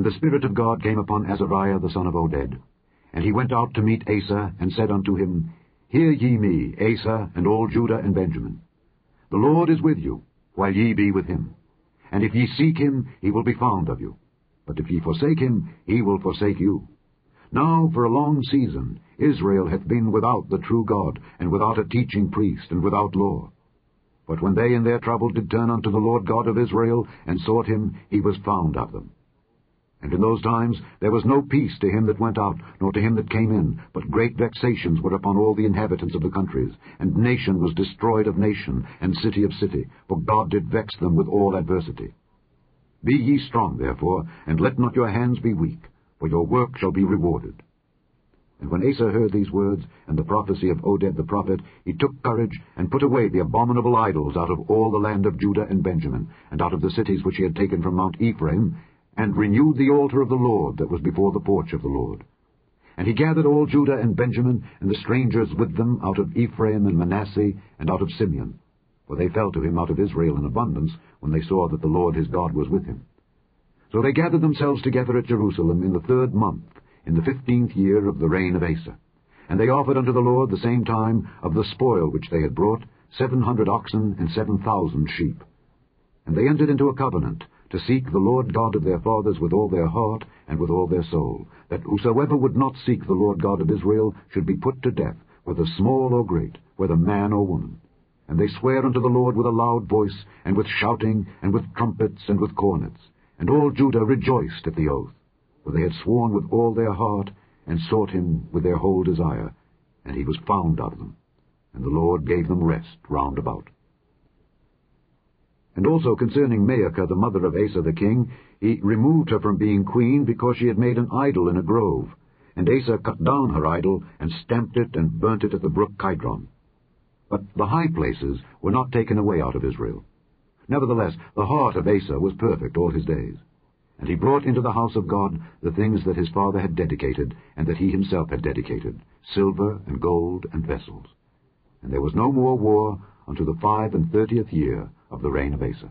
the Spirit of God came upon Azariah the son of Oded. And he went out to meet Asa, and said unto him, Hear ye me, Asa, and all Judah and Benjamin. The Lord is with you, while ye be with him. And if ye seek him, he will be found of you. But if ye forsake him, he will forsake you. Now for a long season Israel hath been without the true God, and without a teaching priest, and without law. But when they in their trouble did turn unto the Lord God of Israel, and sought him, he was found of them. And in those times there was no peace to him that went out, nor to him that came in, but great vexations were upon all the inhabitants of the countries, and nation was destroyed of nation, and city of city, for God did vex them with all adversity. Be ye strong, therefore, and let not your hands be weak, for your work shall be rewarded. And when Asa heard these words, and the prophecy of Oded the prophet, he took courage, and put away the abominable idols out of all the land of Judah and Benjamin, and out of the cities which he had taken from Mount Ephraim, and renewed the altar of the Lord that was before the porch of the Lord. And he gathered all Judah and Benjamin, and the strangers with them, out of Ephraim and Manasseh, and out of Simeon. For they fell to him out of Israel in abundance, when they saw that the Lord his God was with him. So they gathered themselves together at Jerusalem in the 3rd month, in the 15th year of the reign of Asa. And they offered unto the Lord the same time of the spoil which they had brought, 700 oxen and 7,000 sheep. And they entered into a covenant, to seek the Lord God of their fathers with all their heart and with all their soul, that whosoever would not seek the Lord God of Israel should be put to death, whether small or great, whether man or woman. And they sware unto the Lord with a loud voice, and with shouting, and with trumpets, and with cornets. And all Judah rejoiced at the oath, for they had sworn with all their heart, and sought him with their whole desire. And he was found of them, and the Lord gave them rest round about. And also concerning Maacah, the mother of Asa the king, he removed her from being queen, because she had made an idol in a grove. And Asa cut down her idol, and stamped it, and burnt it at the brook Kidron. But the high places were not taken away out of Israel. Nevertheless, the heart of Asa was perfect all his days. And he brought into the house of God the things that his father had dedicated, and that he himself had dedicated, silver and gold and vessels. And there was no more war unto the 35th year of the reign of Asa.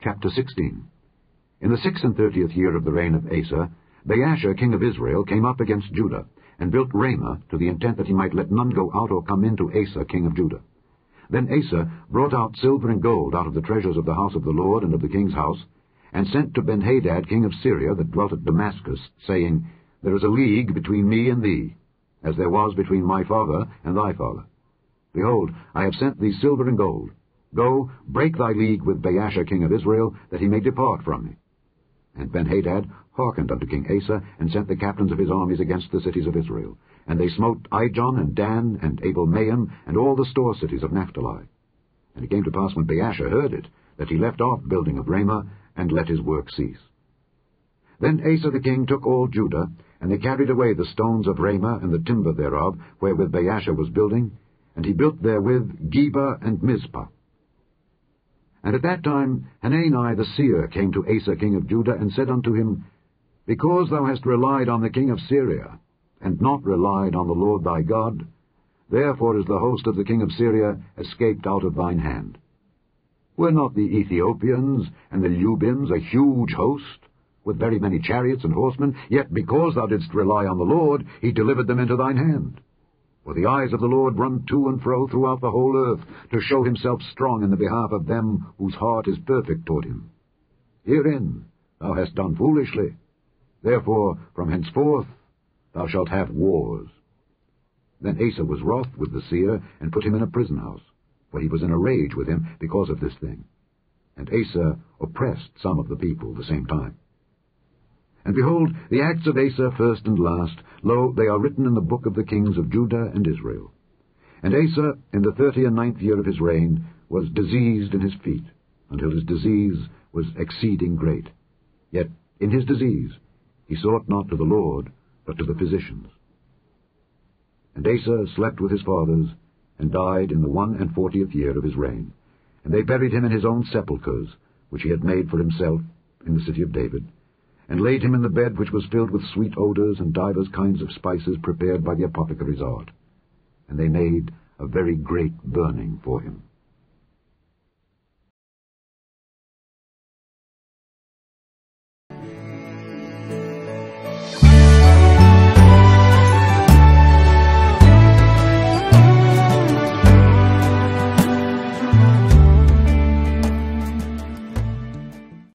Chapter 16. In the 36th year of the reign of Asa, Baasha king of Israel came up against Judah, and built Ramah, to the intent that he might let none go out or come in to Asa king of Judah. Then Asa brought out silver and gold out of the treasures of the house of the Lord and of the king's house, and sent to Benhadad king of Syria that dwelt at Damascus, saying, There is a league between me and thee, as there was between my father and thy father. Behold, I have sent thee silver and gold. Go, break thy league with Baasha king of Israel, that he may depart from me. And Benhadad hearkened unto King Asa, and sent the captains of his armies against the cities of Israel. And they smote Ijon, and Dan, and Abel-Maim, and all the store cities of Naphtali. And it came to pass, when Baasha heard it, that he left off building of Ramah, and let his work cease. Then Asa the king took all Judah, and they carried away the stones of Ramah, and the timber thereof, wherewith Baasha was building, and he built therewith Geba and Mizpah. And at that time Hanani the seer came to Asa king of Judah, and said unto him, Because thou hast relied on the king of Syria, and not relied on the Lord thy God, therefore is the host of the king of Syria escaped out of thine hand. Were not the Ethiopians and the Lubims a huge host, with very many chariots and horsemen? Yet because thou didst rely on the Lord, he delivered them into thine hand. For the eyes of the Lord run to and fro throughout the whole earth, to show himself strong in the behalf of them whose heart is perfect toward him. Herein thou hast done foolishly. Therefore from henceforth thou shalt have wars. Then Asa was wroth with the seer, and put him in a prison house, for he was in a rage with him because of this thing. And Asa oppressed some of the people the same time. And behold, the acts of Asa, first and last, lo, they are written in the book of the kings of Judah and Israel. And Asa, in the 39th year of his reign, was diseased in his feet, until his disease was exceeding great. Yet in his disease he sought not to the Lord, but to the physicians. And Asa slept with his fathers, and died in the 41st year of his reign. And they buried him in his own sepulchres, which he had made for himself in the city of David, and laid him in the bed which was filled with sweet odors and divers kinds of spices prepared by the apothecary's art. And they made a very great burning for him.